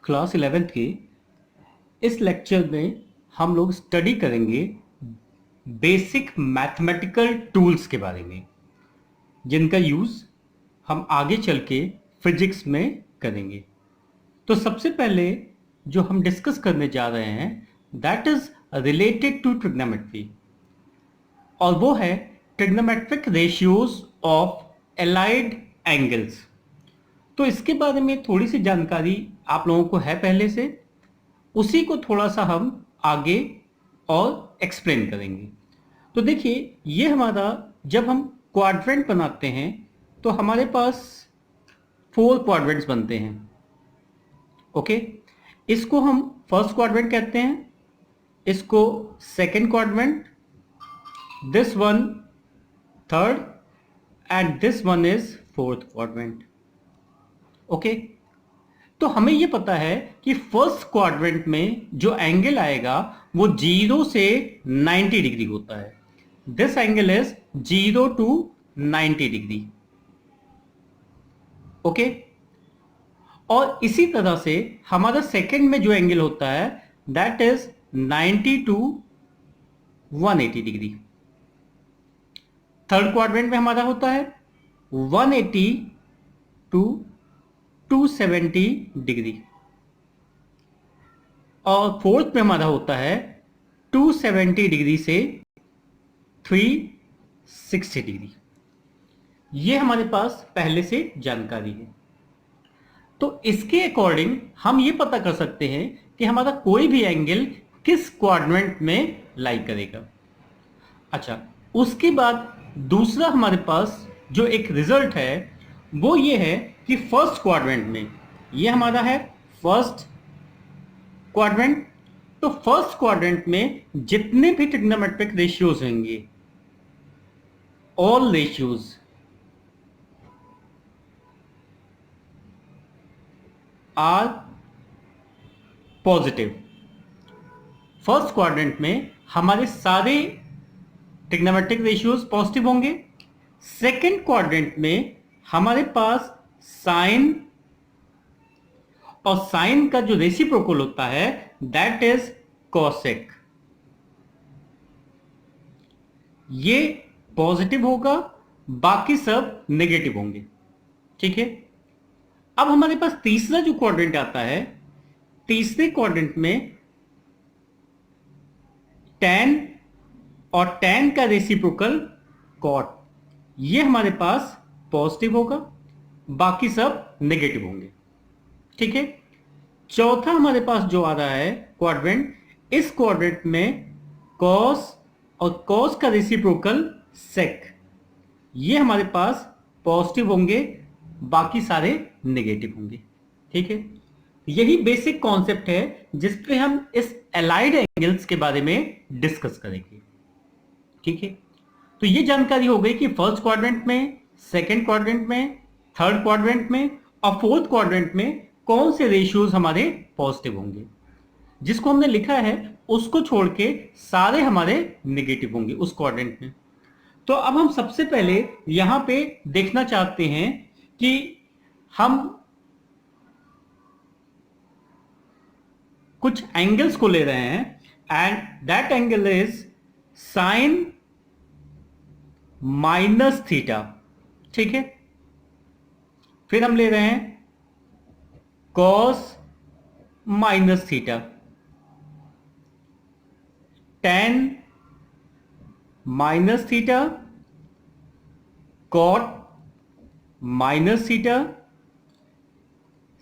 Class 11th के इस lecture में हम लोग स्टडी करेंगे बेसिक मैथमेटिकल टूल्स के बारे में, जिनका यूज़ हम आगे चल के फिजिक्स में करेंगे। तो सबसे पहले जो हम डिस्कस करने जा रहे हैं that is related to trigonometry, और वो है trigonometric ratios of allied angles. तो इसके बारे में थोड़ी सी जानकारी आप लोगों को है पहले से, उसी को थोड़ा सा हम आगे और एक्सप्लेन करेंगे। तो देखिए, ये हमारा जब हम क्वाड्रेंट बनाते हैं तो हमारे पास 4 क्वाड्रेंट्स बनते हैं। ओके, इसको हम फर्स्ट क्वाड्रेंट कहते हैं, इसको second quadrant, this one third and this one is fourth quadrant. Okay, तो हमें ये पता है कि फर्स्ट क्वाड्रेंट में जो एंगल आएगा वो 0 से 90 डिग्री होता है। This angle is 0 to 90 degree. Okay, और इसी तरह से हमारा सेकंड में जो एंगल होता है that is 90 to 180 degree. Third quadrant में हमारा होता है 180 to 270 डिग्री, और फोर्थ में हमारा होता है 270 डिग्री से 360 डिग्री। ये हमारे पास पहले से जानकारी है। तो इसके अकॉर्डिंग हम ये पता कर सकते हैं कि हमारा कोई भी एंगल किस क्वाड्रेंट में लाई करेगा। अच्छा, उसके बाद दूसरा हमारे पास जो एक रिजल्ट है वो ये है कि फर्स्ट क्वाड्रेंट में, ये हमारा है फर्स्ट क्वाड्रेंट, तो फर्स्ट क्वाड्रेंट में जितने भी ट्रिग्नोमेट्रिक रेशियोज होंगे, all ratios are positive. First quadrant में हमारे सारे ट्रिग्नोमेट्रिक रेशियोज पॉजिटिव होंगे। सेकंड क्वाड्रेंट में हमारे पास साइन, और साइन का जो रेसिप्रोकल होता है दैट इज कॉसेक, ये पॉजिटिव होगा, बाकी सब नेगेटिव होंगे। ठीक है, अब हमारे पास तीसरा जो क्वाड्रेंट आता है, तीसरे क्वाड्रेंट में tan और tan का रेसिप्रोकल कॉट, ये हमारे पास पॉजिटिव होगा, बाकी सब नेगेटिव होंगे। ठीक है, चौथा हमारे पास जो आ रहा है क्वाड्रेंट, इस क्वाड्रेंट में कॉस और कॉस का रेसिप्रोकल सेक, ये हमारे पास पॉजिटिव होंगे, बाकी सारे नेगेटिव होंगे। ठीक है, यही बेसिक कॉन्सेप्ट है जिस पे हम इस एलाइड एंगल्स के बारे में डिस्कस करेंगे। ठीक है, तो ये जानकारी हो गई कि फर्स्ट क्वाड्रेंट में, सेकंड क्वाड्रेंट में, थर्ड क्वाड्रेंट में और फोर्थ क्वाड्रेंट में कौन से रेशियोज हमारे पॉजिटिव होंगे। जिसको हमने लिखा है उसको छोड़ के सारे हमारे नेगेटिव होंगे उस क्वाड्रेंट में। तो अब हम सबसे पहले यहां पे देखना चाहते हैं कि हम कुछ एंगल्स को ले रहे हैं and that angle is sine minus theta. ठीक है, फिर हम ले रहे हैं cos minus theta, tan minus theta, cot minus theta,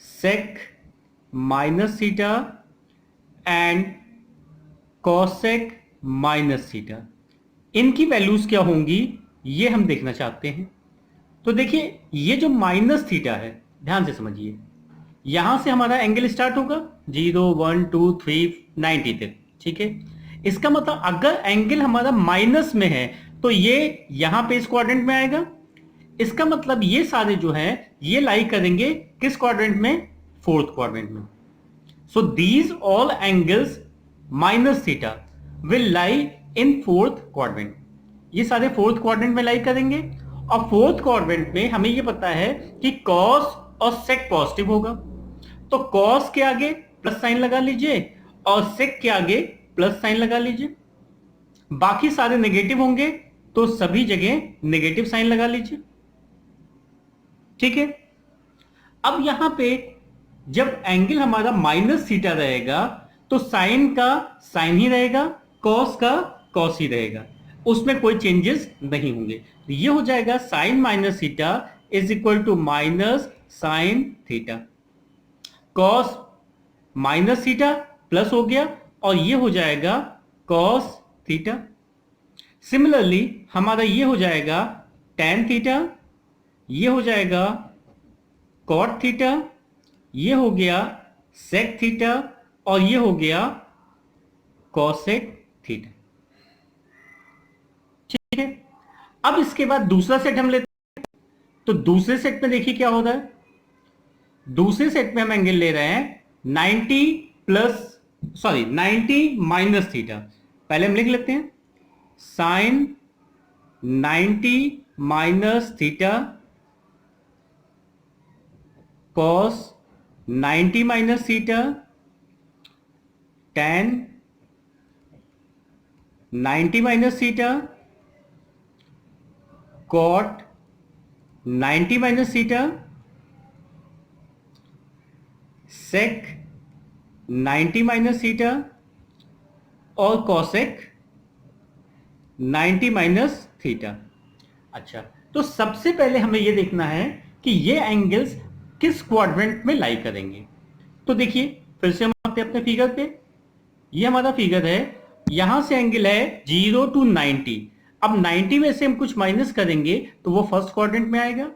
sec minus theta and cosec minus theta. इनकी वैल्यूज क्या होंगी ये हम देखना चाहते हैं। तो देखिए, ये जो माइनस थीटा है, ध्यान से समझिए, यहां से हमारा एंगल स्टार्ट होगा 0 1 2 3 90 तक। ठीक है, इसका मतलब अगर एंगल हमारा माइनस में है तो ये यहां पे इस क्वाड्रेंट में आएगा। इसका मतलब ये सारे जो है ये लाई करेंगे किस क्वाड्रेंट में, फोर्थ क्वाड्रेंट में। So these all angles minus theta will lie in fourth quadrant, ये सारे फोर्थ क्वाड्रेंट में लाई करेंगे। और फोर्थ क्वाड्रेंट में हमें ये पता है कि कॉस और सेक पॉजिटिव होगा, तो कॉस के आगे प्लस साइन लगा लीजिए और सेक के आगे प्लस साइन लगा लीजिए। बाकी सारे नेगेटिव होंगे तो सभी जगह नेगेटिव साइन लगा लीजिए। ठीक है। अब यहां पे जब एंगल हमारा माइनस थीटा रहेगा तो साइन का साइन ही रहेगा, कॉस का कॉस ही रहेगा, उसमें कोई चेंजेस नहीं होंगे। तो ये हो जाएगा sine minus theta is equal to minus sine theta. Cos minus theta plus हो गया और ये हो जाएगा कॉस थीटा। सिमिलरली हमारा ये हो जाएगा टेन थीटा, ये हो जाएगा कॉट थीटा, ये हो गया सेक थीटा और ये हो गया कॉसेक थीटा। ठीक है। अब इसके बाद दूसरा सेट हम लेते हैं। तो दूसरे सेट में देखिए क्या हो रहा है। दूसरे सेट में हम एंगल ले रहे हैं 90 माइनस थीटा। पहले हम लिख लेते हैं sine 90 minus theta cos 90 minus theta tan 90 minus theta cot 90 minus theta sec 90 minus theta और cosec 90 माइनस थीटा। अच्छा, तो सबसे पहले हमें यह देखना है कि ये एंगल्स किस क्वाड्रेंट में लाई करेंगे। तो देखिए फिर से हम आते हैं अपने फिगर पे। ये हमारा फिगर है, यहां से एंगल है 0 to 90। अब 90 में से हम कुछ माइनस करेंगे तो वो फर्स्ट क्वाड्रेंट में आएगा।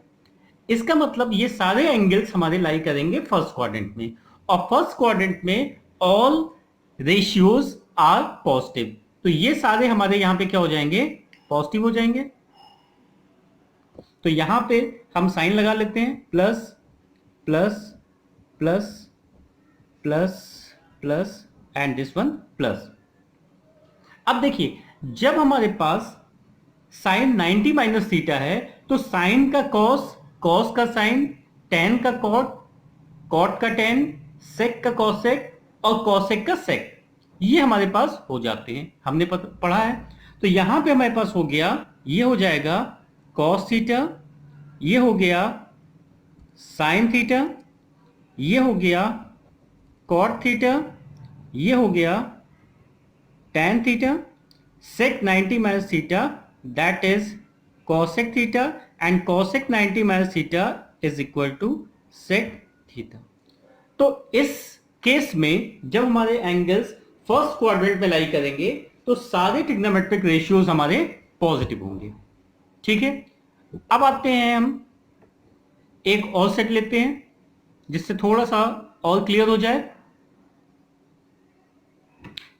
इसका मतलब ये सारे एंगल्स हमारे लाई करेंगे फर्स्ट क्वाड्रेंट में, और फर्स्ट क्वाड्रेंट में ऑल रेशियोज आर पॉजिटिव। तो ये सारे हमारे यहां पे क्या हो जाएंगे, पॉजिटिव हो जाएंगे। तो यहां पे हम साइन लगा लेते हैं plus plus plus plus plus and this one plus. अब देखिए जब हमारे पास साइन 90 माइनस थीटा है तो साइन का कॉस, कॉस का साइन, टेन का कॉट, कॉट का टेन, सेक का कॉसेक और कॉसेक का सेक, ये हमारे पास हो जाते हैं, हमने पढ़ा है। तो यहां पे हमारे पास हो गया, ये हो जाएगा कॉस थीटा, ये हो गया साइन थीटा, ये हो गया कॉट थीटा, ये हो गया tan theta, sec 90 minus theta that is cosec theta and cosec 90 minus theta is equal to sec theta। तो इस केस में जब हमारे एंगल्स फर्स्ट क्वाड्रेंट में लाई करेंगे तो सारे ट्रिग्नोमेट्रिक रेशियोज हमारे पॉजिटिव होंगे। ठीक है। अब आते हैं हम एक और सेट लेते हैं जिससे थोड़ा सा और क्लियर हो जाए।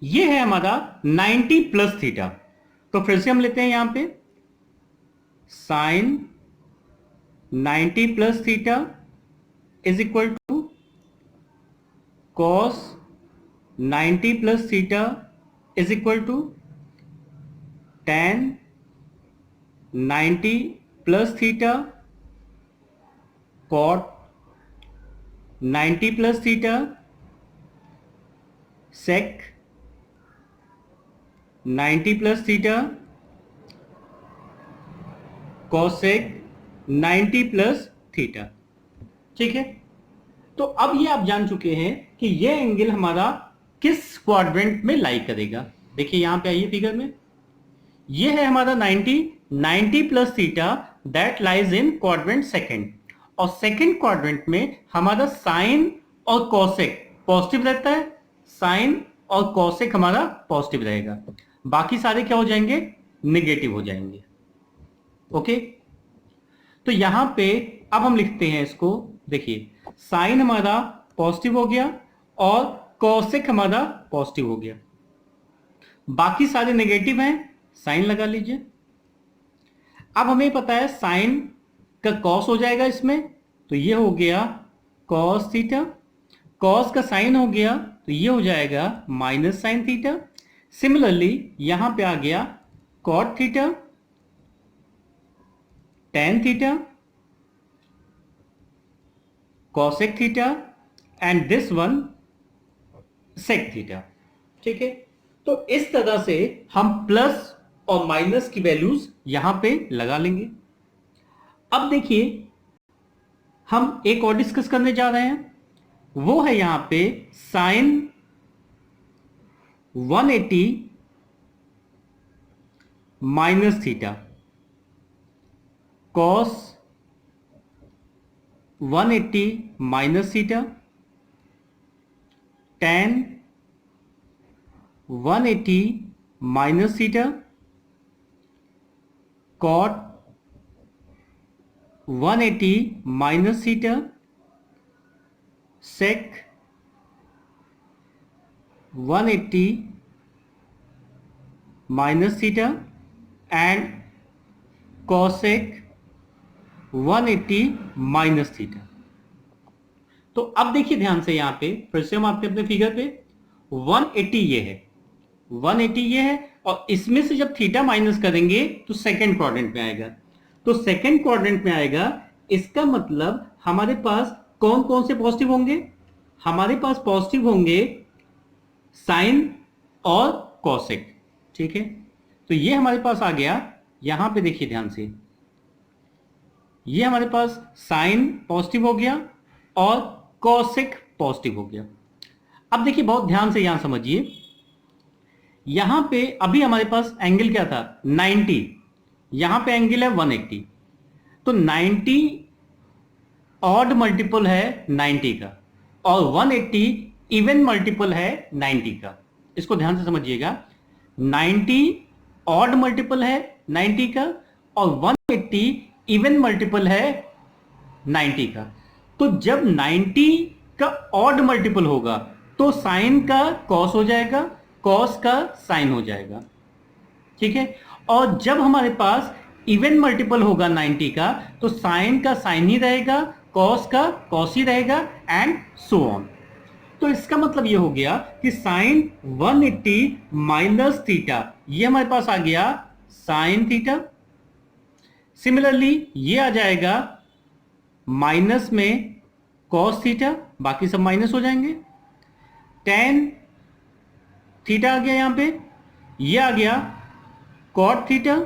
ये है हमारा 90 प्लस थीटा। तो फिर से हम लेते हैं यहां पे sine 90 plus theta is equal to cos 90 plus theta is equal to tan 90 plus theta cot 90 plus theta sec 90 plus theta cosec 90 plus theta. ठीक है। तो अब ये आप जान चुके हैं कि ये एंगल हमारा किस क्वाड्रेंट में लाई करेगा। देखिए यहां पे आइए फिगर में, ये है हमारा 90 plus theta that lies in quadrant second, और सेकंड क्वाड्रेंट में हमारा साइन और कॉसेक पॉजिटिव रहता है, साइन और कॉसेक हमारा पॉजिटिव रहेगा, बाकी सारे क्या हो जाएंगे, नेगेटिव हो जाएंगे। ओके। तो यहां पे अब हम लिखते हैं इसको, देखिए साइन हमारा पॉजिटिव हो गया और कॉसेक हमारा पॉजिटिव हो गया, बाकी सारे नेगेटिव हैं, साइन लगा लीजिए। अब हमें पता है साइन का कॉस हो जाएगा इसमें, तो ये हो गया कॉस थीटा, कॉस का साइन हो गया तो ये हो जाएगा माइनस साइन थीटा। सिमिलरली यहां पे आ गया cot theta, tan theta, cosec theta and this one sec theta. ठीक है, तो इस तरह से हम प्लस और माइनस की वैल्यूज यहां पे लगा लेंगे। अब देखिए हम एक और डिस्कस करने जा रहे हैं, वो है यहां पे sine 180 minus theta, cos 180 minus theta, tan 180 minus theta, cot 180 minus theta, sec 180 minus theta and cosec 180 minus theta. तो अब देखिए ध्यान से यहां पे फिर से हम आपके अपने फिगर पे 180 ये है, 180 ये है, और इसमें से जब थीटा माइनस करेंगे तो सेकंड क्वाड्रेंट में आएगा। तो सेकंड क्वाड्रेंट में आएगा, इसका मतलब हमारे पास कौन कौन से पॉजिटिव होंगे? हमारे पास पॉजिटिव होंगे साइन और कॉसेक। ठीक है, तो ये हमारे पास आ गया। यहां पे देखिए ध्यान से, ये हमारे पास साइन पॉजिटिव हो गया और कॉसेक पॉजिटिव हो गया। अब देखिए बहुत ध्यान से यहां समझिए, यहां पे अभी हमारे पास एंगल क्या था? 90, यहां पे एंगल है 180। तो 90 ऑड मल्टीपल है 90 का और 180 इवन मल्टीपल है 90 का। इसको ध्यान से समझिएगा, 90 ऑड मल्टीपल है 90 का और 180 इवन मल्टीपल है 90 का। तो जब 90 का ऑड मल्टीपल होगा तो साइन का कॉस हो जाएगा, कॉस का साइन हो जाएगा। ठीक है, और जब हमारे पास इवन मल्टीपल होगा 90 का तो साइन का साइन ही रहेगा, कॉस का कॉस ही रहेगा एंड सो ऑन। तो इसका मतलब ये हो गया कि साइन 180 माइनस थीटा, ये हमारे पास आ गया साइन थीटा। सिमिलरली ये आ जाएगा माइनस में कॉस थीटा, बाकी सब माइनस हो जाएंगे। टेन थीटा आ गया यहां पे, ये आ गया कॉट थीटा,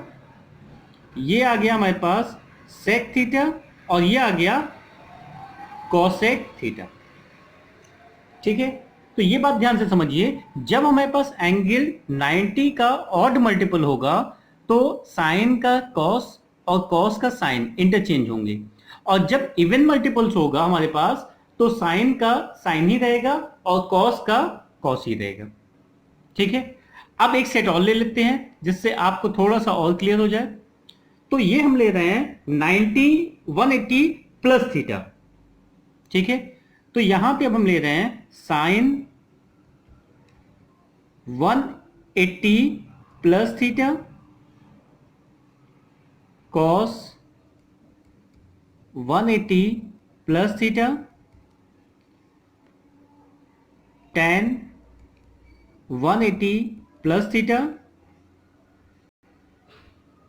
ये आ गया हमारे पास सेक थीटा और ये आ गया कॉसेक थीटा। ठीक है, तो ये बात ध्यान से समझिए, जब हमारे पास एंगल 90 का ऑड मल्टीपल होगा तो साइन का कॉस और कॉस का साइन इंटरचेंज होंगे, और जब इवन मल्टीपल्स होगा हमारे पास तो साइन का साइन ही रहेगा और कॉस का कॉस ही रहेगा। ठीक है, अब एक सेट और ले लेते हैं जिससे आपको थोड़ा सा और क्लियर हो जाए। तो ये हम ले रहे हैं 90 180 प्लस थीटा। ठीक है, तो यहां पे अब हम ले रहे हैं sine 180 plus theta, cos 180 plus theta, tan 180 plus theta,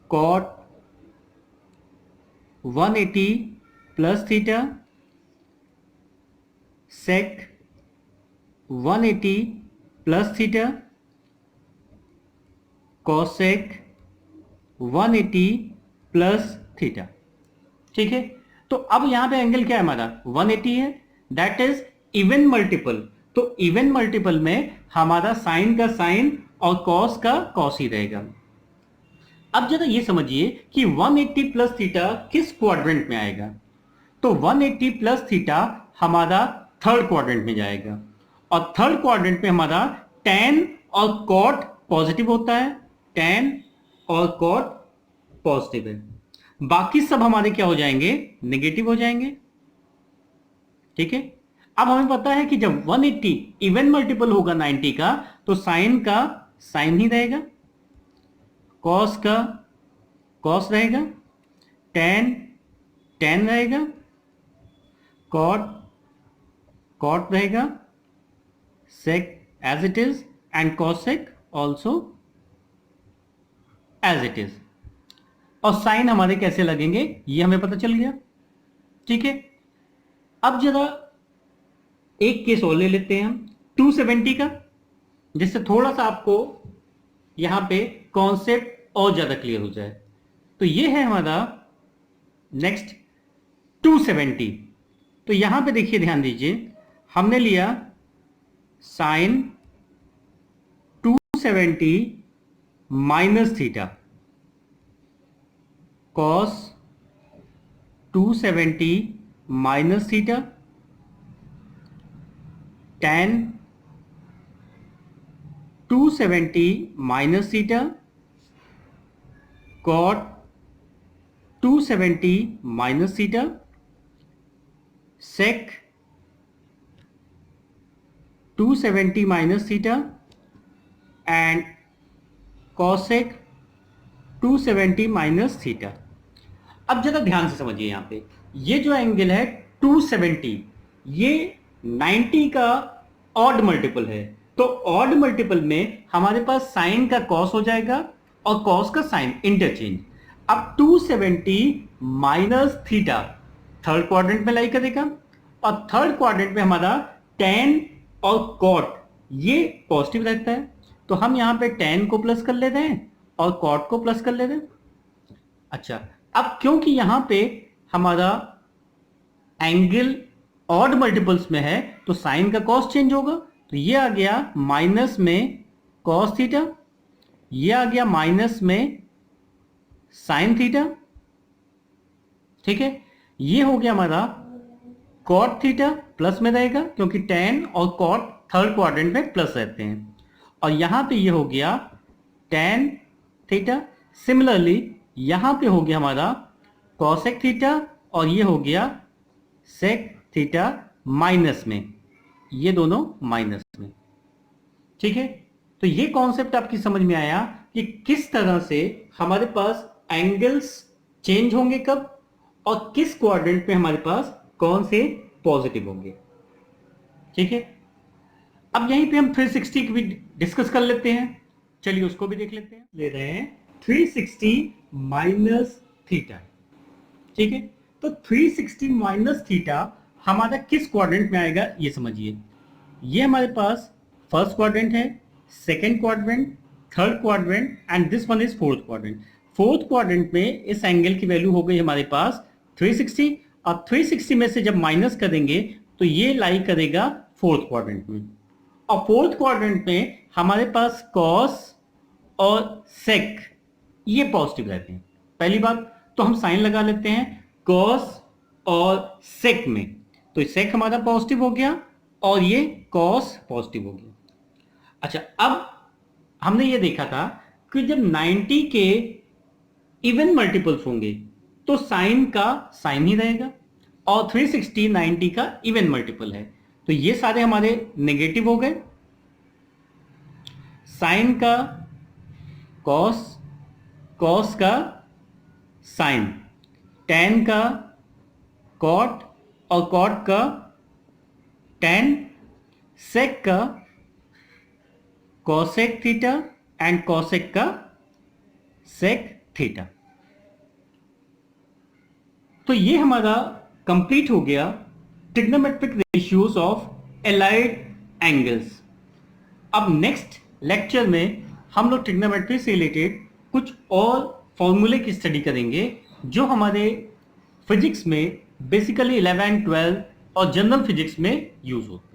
cot 180 plus theta, sec 180 plus theta, cosec 180 plus theta. ठीक है, तो अब यहां पे एंगल क्या है हमारा? 180 है, दैट इज इवन मल्टीपल। तो इवन मल्टीपल में हमारा साइन का साइन और कॉस का कॉस ही रहेगा। अब जरा ये समझिए कि 180 प्लस थीटा किस क्वाड्रेंट में आएगा? तो 180 प्लस थीटा हमारा थर्ड क्वाड्रेंट में जाएगा, और थर्ड क्वाड्रेंट में हमारा tan और cot पॉजिटिव होता है, tan और cot पॉजिटिव है, बाकी सब हमारे क्या हो जाएंगे? नेगेटिव हो जाएंगे। ठीक है, अब हमें पता है कि जब 180 इवन मल्टीपल होगा 90 का तो साइन का साइन ही रहेगा, कॉस का कॉस रहेगा, tan tan रहेगा, cot cot रहेगा, sec as it is and cosec also as it is। और साइन हमारे कैसे लगेंगे ये हमें पता चल गया। ठीक है, अब जरा एक केस और ले लेते हैं हम 270 का, जिससे थोड़ा सा आपको यहां पे कॉन्सेप्ट और ज्यादा क्लियर हो जाए। तो ये है हमारा नेक्स्ट 270। तो यहां पे देखिए, ध्यान दीजिए, हमने लिया sine 270 minus theta, cos 270 minus theta, tan 270 minus theta, cot 270 minus theta, sec 270 minus theta and cosec 270 minus theta. अब जरा ध्यान से समझिए, यहां पे ये जो एंगल है 270, ये 90 का ऑड मल्टीपल है। तो ऑड मल्टीपल में हमारे पास साइन का कॉस हो जाएगा और कॉस का साइन इंटरचेंज। अब 270 माइनस थीटा थर्ड क्वाड्रेंट में लाई करेगा, और थर्ड क्वाड्रेंट में हमारा tan और cot ये पॉजिटिव रहता है। तो हम यहां पे tan को प्लस कर लेते हैं और cot को प्लस कर लेते हैं। अच्छा, अब क्योंकि यहां पे हमारा एंगल ऑड मल्टीपल्स में है, तो साइन का कॉस चेंज होगा। तो ये आ गया माइनस में कॉस थीटा, ये आ गया माइनस में साइन थीटा, ठीक है। ये हो गया हमारा कॉट थीटा, प्लस में रहेगा क्योंकि tan और cot थर्ड क्वाड्रेंट में प्लस रहते हैं। और यहां पे ये हो गया tan थीटा। सिमिलरली यहां पे हो गया हमारा cosec थीटा, और ये हो गया sec थीटा माइनस में, ये दोनों माइनस में, ठीक है। तो ये कॉन्सेप्ट आपकी समझ में आया कि किस तरह से हमारे पास एंगल्स चेंज होंगे कब, और किस क्वाड्रेंट में हमारे पास कौन से पॉजिटिव होंगे, ठीक है। अब यहीं पे हम 360 की भी डिस्कस कर लेते हैं, चलिए उसको भी देख लेते हैं। ले रहे हैं 360 माइनस थीटा, ठीक है। तो 360 माइनस थीटा हमारा किस क्वाड्रेंट में आएगा ये समझिए। ये हमारे पास फर्स्ट क्वाड्रेंट है, second quadrant, third quadrant and this one is fourth quadrant. Fourth quadrant में इस एंगल की वैल्यू हो गई हमारे पास 360, और 360 में से जब माइनस करेंगे तो ये लाई करेगा फोर्थ क्वाड्रेंट में, और फोर्थ क्वाड्रेंट में हमारे पास कॉस और सेक ये पॉजिटिव रहते हैं। पहली बात तो हम साइन लगा लेते हैं कॉस और सेक में, तो सेक हमारा पॉजिटिव हो गया और ये कॉस पॉजिटिव हो गया। अच्छा, अब हमने ये देखा था कि जब 90 के इवन मल्टीपल्स होंगे तो साइन का साइन ही रहेगा, और 360 90 का इवन मल्टीपल है, तो ये सारे हमारे नेगेटिव हो गए। साइन का कॉस, कॉस का साइन, tan का कॉट और कॉट का tan, सेक का कॉसेक थीटा एंड कॉसेक का सेक थीटा। तो ये हमारा कंप्लीट हो गया trigonometric ratios of allied angles. अब नेक्स्ट लेक्चर में हम लोग ट्रिग्नोमेट्री से रिलेटेड कुछ और फॉर्मूले की स्टडी करेंगे जो हमारे फिजिक्स में बेसिकली 11, 12 और जनरल फिजिक्स में यूज होते हैं।